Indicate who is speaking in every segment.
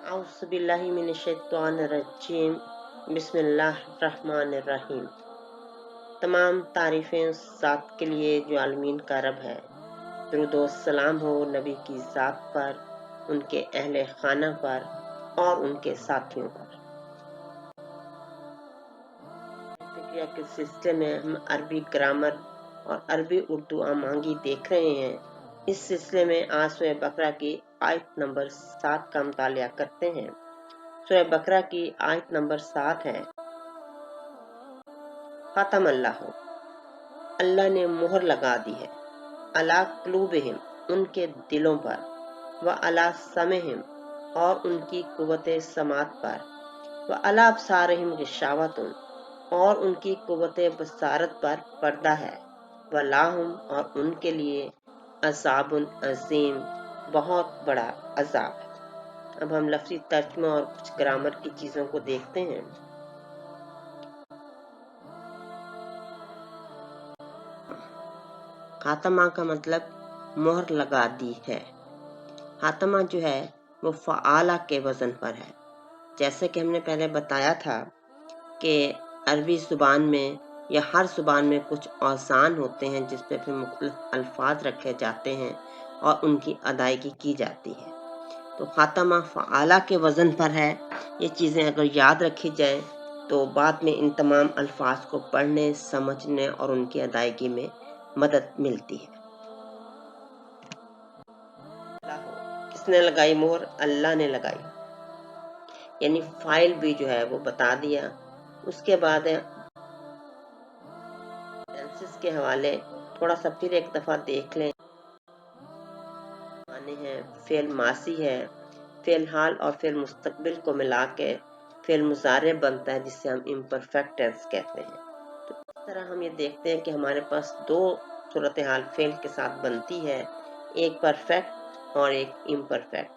Speaker 1: औज़ुबिल्लाहिमिनश्शैतानिर्रजीम बिस्मिल्लाहिर्रहमानिर्रहीम। तमाम तारीफ़ें उस ज़ात के लिए जो आलमीन का रब है। दुरूद व सलाम हो नबी की ज़ात पर, उनके अहले खाना पर और उनके साथियों पर। फिक्रिया के सिलसिले में हम अरबी ग्रामर और अरबी उर्दू आमांगी देख रहे हैं। इस सिलसिले में आज सूरह बकरा की आयत नंबर 7 का मुतालिया करते हैं। सूरह बकरा की आयत नंबर 7 है, खतम अल्लाह ने मोहर लगा दी है, अला कुलूबिहिम उनके दिलों पर, व अला समेहिम और उनकी कुव्वते समात पर, व अला अब्सारिहिम गिशावतुन और उनकी कुव्वते बसारत पर पर्दा है, व लाहुम और उनके लिए अज़ाबुन अज़ीम बहुत बड़ा अजाब है। अब हम लफ्ज़ी तर्जुमा और कुछ ग्रामर की चीज़ों को देखते हैं। खातमा का मतलब मोहर लगा दी है। खातमा जो है वो फ़आला के वज़न पर है। जैसे कि हमने पहले बताया था कि अरबी ज़ुबान में या हर ज़ुबान में कुछ औज़ान होते हैं जिस पे फिर मुख्तलिफ अल्फाज रखे जाते हैं और उनकी अदायगी की जाती है। तो खातमा फ़आला के वज़न पर है। ये चीज़ें अगर याद रखी जाएं तो बाद में इन तमाम अल्फाज को पढ़ने, समझने और उनकी अदायगी में मदद मिलती है। किसने लगाई मोहर? अल्लाह ने लगाई, यानी फाइल भी जो है वो बता दिया। उसके बाद है टेंसेस के हवाले थोड़ा सा फिर एक दफा देख लें। माने हैं फेल मासी है, फेल हाल और फेल मुस्तकबिल को मिला के फेल मुजारे बनता है, जिसे हम इम्परफेक्ट टेंस कहते हैं। तो इस तरह हम ये देखते हैं कि हमारे पास दो सूरत हाल फेल के साथ बनती है, एक परफेक्ट और एक इम्परफेक्ट।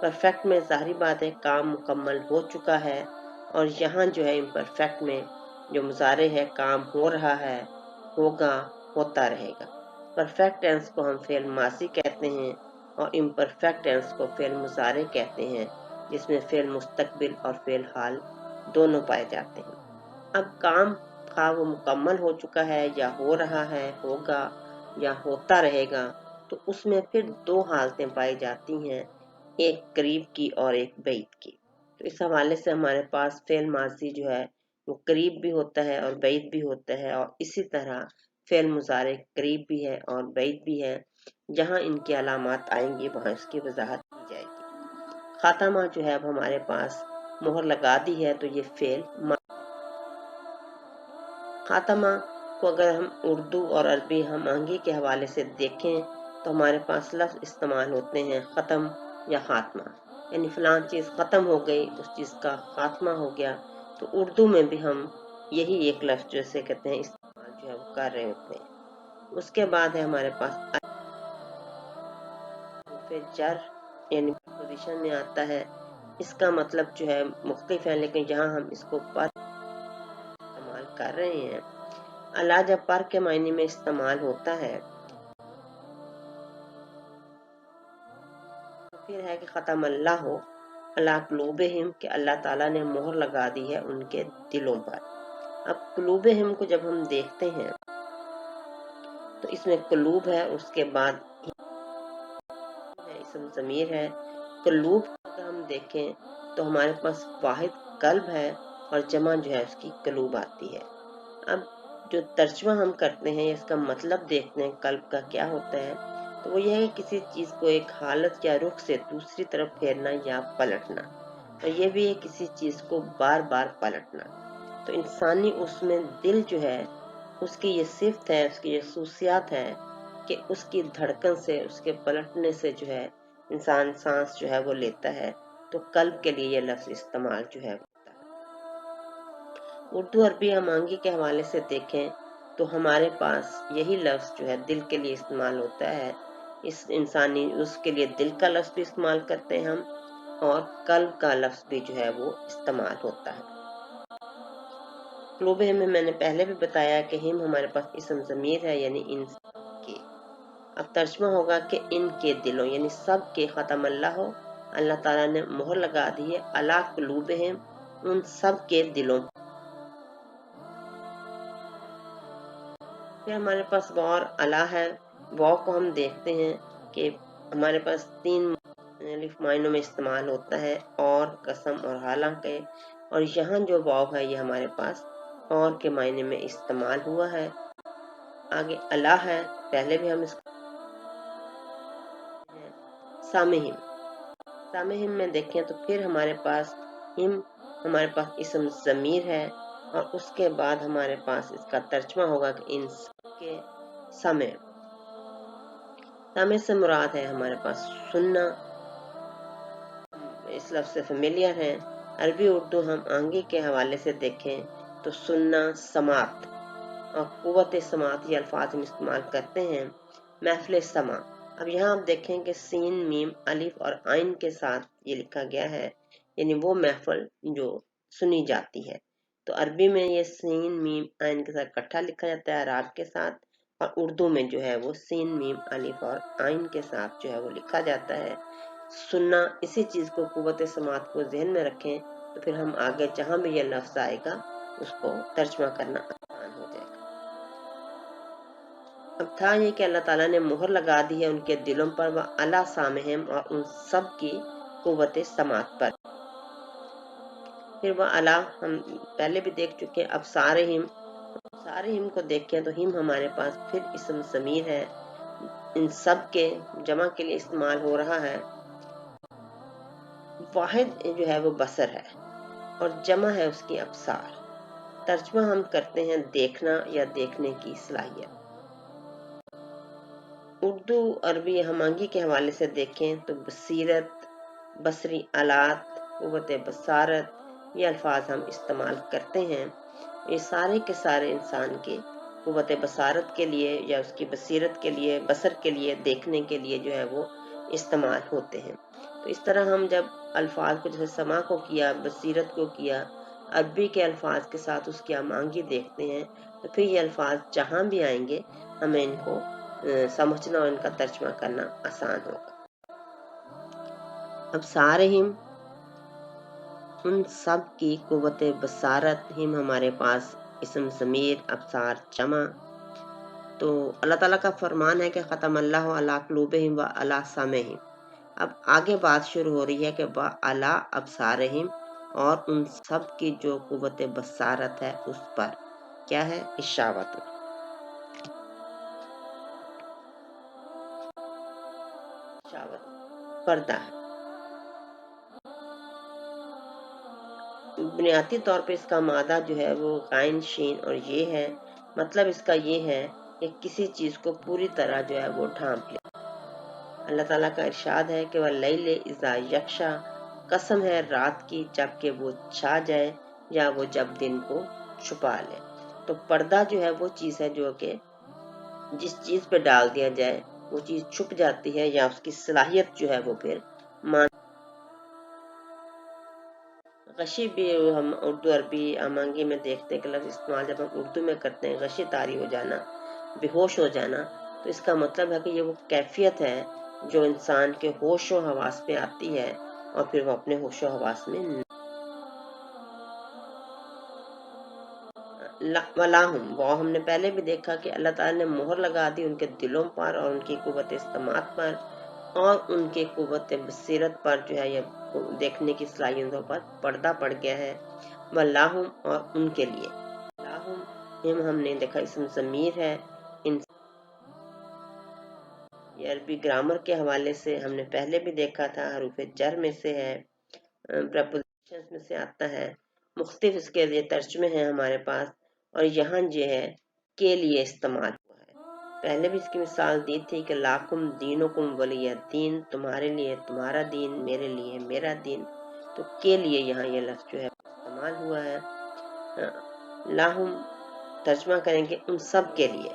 Speaker 1: परफेक्ट में ज़ाहिर बात है काम मुकम्मल हो चुका है, और यहाँ जो है इम्परफेक्ट में जो मुजारे है काम हो रहा है, होगा, होता रहेगा। परफेक्ट टेंस को हम फेल मासी कहते हैं और इम्परफेक्ट टेंस को फेल मुजारे कहते हैं, जिसमें फेल मुस्तकबिल और फेल हाल दोनों पाए जाते हैं। अब काम खा वो मुकम्मल हो चुका है या हो रहा है, होगा या होता रहेगा, तो उसमें फिर दो हालतें पाई जाती हैं, एक करीब की और एक बैद की। तो इस हवाले से हमारे पास फेल माजी जो है वो करीब भी होता है और बैद भी होता है, और इसी तरह फेल मुजारे करीब भी है और बैद भी है। जहाँ इनकी अलामात आएंगी वहाँ इसकी वजाहत की जाएगी। खातमा जो है अब हमारे पास मोहर लगा दी है, तो ये फेल खातमा को अगर हम उर्दू और अरबी हमांगी के हवाले से देखें तो हमारे पास लफ्ज़ इस्तेमाल होते हैं ख़त्म या खात्मा, यानी फ़लाँ चीज़ ख़त्म हो गई, उस चीज़ का खात्मा हो गया। तो उर्दू में भी हम यही एक लफ्ज़ जैसे कहते हैं इस्तेमाल जो है वो कर रहे होते हैं। उसके बाद है हमारे पास फिर जर, यानी पोजीशन में आता है। इसका मतलब जो है मुख्तलिफ है, लेकिन यहाँ हम इसको पर इस्तेमाल कर रहे हैं। अला जब पर के मायने में इस्तेमाल होता है तो फिर है कि खतम अल्लाह हो अला कुलूबिहिम, कि अल्लाह ताला ने मोहर लगा दी है उनके दिलों पर। अब कुलूबिहिम को जब हम देखते हैं तो इसमें कुलूब है, उसके बाद इसम ज़मीर है। कुलूब अगर हम देखें तो हमारे पास वाहिद कल्ब है और जमा जो है उसकी कुलूब आती है। अब जो तर्जुमा हम करते हैं इसका मतलब देखते हैं कल्ब का क्या होता है, तो वो यह है कि किसी चीज़ को एक हालत या रुख से दूसरी तरफ फेरना या पलटना, और ये भी है किसी चीज़ को बार बार पलटना। तो इंसानी उसमें दिल जो है उसकी ये सिफ्त है, उसकी ये खसूसियात है कि उसकी धड़कन से, उसके पलटने से जो है इंसान सांस जो है वो लेता है। तो कल्ब के लिए ये लफ्ज़ इस्तेमाल जो है उर्दू अरबी हमांगी के हवाले से देखें तो हमारे पास यही लफ्ज़ जो है दिल के लिए इस्तेमाल होता है। इस इंसानी उसके लिए दिल का लफ्ज़ भी इस्तेमाल करते हैं हम, और कल्ब का लफ्ज़ भी जो है वो इस्तेमाल होता है। क्लूब में मैंने पहले भी बताया कि हिम हमारे पास इसम ज़मीर है, यानी इन के। अब तर्जुमा होगा कि इनके दिलों, यानी सब के, खतम अल्लाह हो اللہ ताला ने मोहर लगा दी है अला कुलूबिहिम, उन सब के दिलों। फिर हमारे पास वाव और अला है। वाव को हम देखते हैं कि हमारे पास 3 मुख्तलिफ मायनों में इस्तेमाल होता है, और, कसम और हालांकि, और यहाँ जो वाव है ये हमारे पास और के मायने में इस्तेमाल हुआ है। आगे अला है, पहले भी हम इसको सामिहिम, सामिहिम में देखें तो फिर हमारे पास हिम, हमारे पास इसम ज़मीर है, और उसके बाद हमारे पास इसका तर्जमा होगा कि इन के समय। समय से मुराद है हमारे पास सुनना, इस लफ्ज़ से फेमिलियर है। अरबी उर्दू हम आगे के हवाले से देखें तो सुनना, समात और कुव्वत समात ये अल्फाज हम इस्तेमाल करते हैं। महफिल समा, अब यहाँ आप देखें कि सीन, मीम, अलिफ और आइन के साथ ये लिखा गया है, यानी वो महफिल जो सुनी जाती है। तो अरबी में ये सीन, मीम, आइन के साथ इकट्ठा लिखा जाता है अराब के साथ, और उर्दू में जो है वो सीन, मीम, अलिफ और आइन के साथ जो है वो लिखा जाता है। सुनना, इसी चीज़ को कुव्वत समात को ज़हन में रखें तो फिर हम आगे जहाँ भी ये लफ्ज़ आएगा उसको तर्जमा करना आसान हो जाएगा। अब था ये कि अल्लाह ताला ने मोहर लगा दी है उनके दिलों पर, व अला सामिहिम, और उन सब की कुव्वत समात पर। फिर वह अला हम पहले भी देख चुके हैं। अब सारे हिम को देखें तो हिम हमारे पास फिर इसम ज़मीर है, इन सब के जमा के लिए इस्तेमाल हो रहा है। वाहिद जो है वो बसर है और जमा है उसकी अब्सार। तर्जमा हम करते हैं देखना या देखने की सलाहियत। उर्दू अरबी हमांगी के हवाले से देखें तो बसीरत, बसरी आलात, कुव्वत बसारत ये अल्फाज हम इस्तेमाल करते हैं। ये सारे के सारे इंसान के कुव्वत बसारत के लिए या उसकी बसीरत के लिए, बसर के लिए, देखने के लिए जो है वो इस्तेमाल होते हैं। तो इस तरह हम जब अल्फाज को जैसे समा को किया, बसीरत को किया, अरबी के अल्फाज के साथ उसकी अमांगी देखते हैं तो फिर ये अल्फाज जहाँ भी आएंगे हमें इनको समझना और इनका तर्जमा करना आसान होगा। अब सारे हिम, उन सब की कुव्वत बसारत, हिम हमारे पास इसम ज़मीर, अब्सार जमा। तो अल्लाह ताला का फरमान है कि ख़तम अल्लाहु अला क़ुलूबिहिम व अला समीहिम। अब आगे बात शुरू हो रही है कि व अला अब्सारिहिम, और उन सब की जो कुव्वत बसारत है उस पर क्या है, इशावत, पर्दा है। बुनियादी तौर पे इसका मादा जो है वो गाइन शीन और ये है। मतलब इसका ये है कि किसी चीज़ को पूरी तरह जो है वो ढांप ले। अल्लाह ताला का इरशाद है कि वह लैले इज़ा यक्शा, कसम है रात की जबकि वो छा जाए या वो जब दिन को छुपा ले। तो पर्दा जो है वो चीज़ है जो कि जिस चीज़ पे डाल दिया जाए वो चीज़ छुप जाती है या उसकी सलाहियत जो है वो फिर मान। गशी भी हम उर्दू अरबी अमांगी में देखते हैं कि लफ्ज़ इस्तेमाल जब हम उर्दू में करते हैं, गशी तारी हो जाना, बेहोश हो जाना, तो इसका मतलब है कि ये वो कैफियत है जो इंसान के होश व हवास पे आती है और फिर वो अपने होश व हवास में वलाहुम, वो हमने पहले भी देखा कि अल्लाह ताला ने मोहर लगा दी उनके दिलों पर और उनकी कुव्वत इस्तेमाल पर और उनके कुव्वत बसीरत पर जो है ये देखने की सलाहियतों पर पर्दा पड़ गया है। वलाहुम, और उनके लिए लाहुम हमने देखा इसम ज़मीर है। इन ये अरबी ग्रामर के हवाले से हमने पहले भी देखा था, हरूफ जर में से है, प्रपोजिशंस में से आता है। मुख्तलिफ इसके लिए तर्जमे हैं हमारे पास, और यहाँ जो है के लिए इस्तेमाल हुआ है। पहले भी इसकी मिसाल दी थी कि लाकुम दीनुकुम वलिय दीन, तुम्हारे लिए तुम्हारा दीन, मेरे लिए मेरा दीन। तो के लिए यहाँ ये लफ्ज़ जो है इस्तेमाल हुआ है। लाहुम तर्जमा करेंगे उन सब के लिए।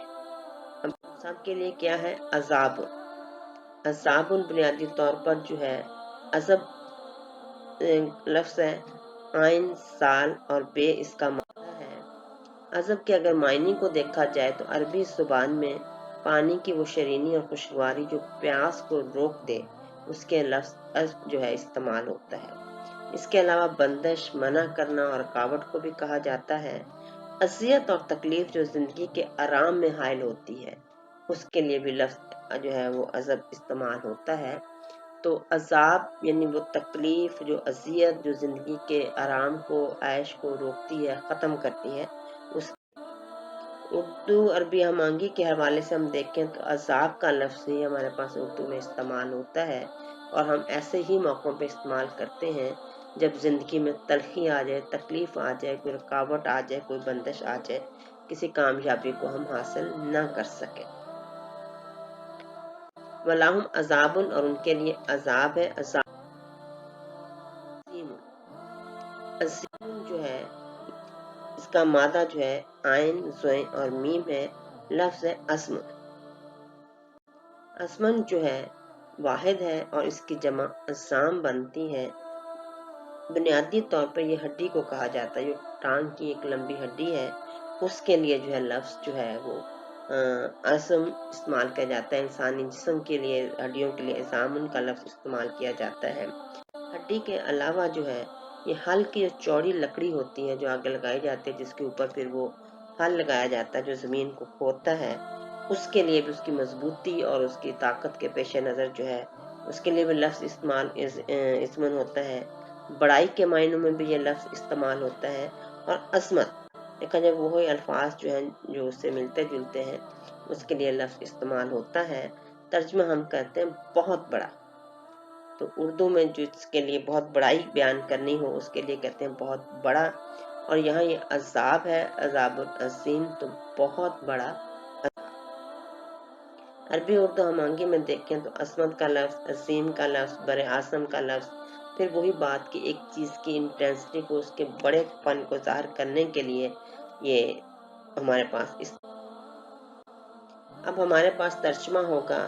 Speaker 1: अब सब के लिए क्या है, अजाब। अजाबुन बुनियादी तौर पर जो है अजब लफ्ज़ है, आइन, साल और बे इसका माना है। अजब के अगर मायने को देखा जाए तो अरबी ज़ुबान में पानी की वो शरीनी और खुशगवारी जो प्यास को रोक दे اس کے لفظ جو ہے استعمال ہوتا ہے۔ اس کے علاوہ بندش، منع کرنا اور رکاوٹ کو بھی کہا جاتا ہے۔ اذیت اور تکلیف جو زندگی کے آرام میں حائل ہوتی ہے، اس کے لیے بھی لفظ جو ہے وہ عذاب استعمال ہوتا ہے۔ تو عذاب یعنی وہ تکلیف، جو اذیت، جو زندگی کے آرام کو، عیش کو روکتی ہے، ختم کرتی ہے، اس اردو عربی ہمانگی کے حوالے سے ہم دیکھیں تو عذاب کا لفظ ہی ہمارے پاس اردو میں استعمال ہوتا ہے، اور ہم ایسے ہی موقعوں پہ استعمال کرتے ہیں جب زندگی میں تلخی آ جائے، تکلیف آ جائے، کوئی رکاوٹ آ جائے، کوئی بندش آ جائے، کسی کامیابی کو ہم حاصل نہ کر سکیں۔ وَلَهُمْ عَذَابٌ، اور ان کے لیے عذاب ہے، عذاب عظیم۔ عظیم جو ہے اس کا مادہ جو ہے عین، زوئیں اور میم ہے، لفظ ہے اسم۔ اسمن جو ہے واحد ہے اور اس کی جمع اسام بنتی ہے۔ بنیادی طور پر یہ ہڈی کو کہا جاتا ہے، جو ٹانگ کی ایک لمبی ہڈی ہے، اس کے لیے جو ہے لفظ جو ہے وہ اسم استعمال کیا جاتا ہے۔ انسانی جسم کے لیے، ہڈیوں کے لیے اسامن کا لفظ استعمال کیا جاتا ہے۔ ہڈی کے علاوہ جو ہے یہ ہل کی جو چوڑی لکڑی ہوتی ہے، جو آگے لگائی جاتی ہے، جس کے اوپر پھر وہ ہل لگایا جاتا ہے جو زمین کو کھودتا ہے، اس کے لیے بھی، اس کی مضبوطی اور اس کی طاقت کے پیش نظر جو ہے اس کے لیے بھی لفظ استعمال اسمن ہوتا ہے۔ بڑائی کے معنوں میں بھی یہ لفظ استعمال ہوتا ہے، اور عظمت دیکھا جائے وہی الفاظ جو ہیں جو اس سے ملتے جلتے ہیں، اس کے لیے لفظ استعمال ہوتا ہے۔ ترجمہ ہم کہتے ہیں بہت بڑا، تو اردو میں جو اس کے لیے بہت بڑائی بیان کرنی ہو اس کے لیے کہتے ہیں بہت بڑا، اور یہاں یہ عذاب ہے، عذاب العظیم، تو بہت بڑا۔ عربی اردو ہمانگی میں دیکھیں تو عصمت کا لفظ، عظیم کا لفظ، بر اعظم کا لفظ، پھر وہی بات کہ ایک چیز کی انٹینسٹی کو، اس کے بڑے پن کو ظاہر کرنے کے لیے یہ ہمارے پاس اب ہمارے پاس ترجمہ ہوگا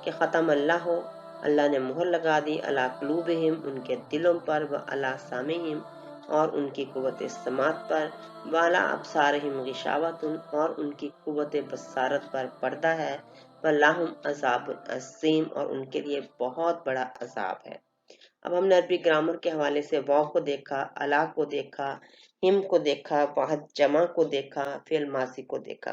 Speaker 1: کہ ختم اللہ ہو، اللہ نے مہر لگا دی، علی قلوبہم، ان کے دلوں پر، و علی سامعہم، اور ان کی قوت سماعت پر، والا ابصارہم غشاوۃ، اور ان کی قوت بصارت پر پردہ ہے، وَلَهُمْ عَذَابٌ عَظِيمٌ، اور ان کے لیے بہت بڑا عذاب ہے۔ اب ہم نے عربی گرامر کے حوالے سے واو کو دیکھا، الا کو دیکھا، ہم کو دیکھا، واحد جمع کو دیکھا، فعل ماضی کو دیکھا۔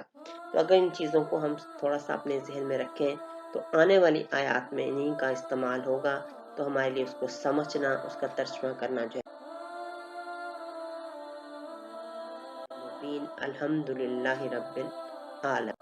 Speaker 1: تو اگر ان چیزوں کو ہم تھوڑا سا اپنے ذہن میں رکھیں تو آنے والی آیات میں انہیں کا استعمال ہوگا، تو ہمارے لیے اس کو سمجھنا، اس کا ترجمہ کرنا جو ہے الحمد للہ رب العالمین۔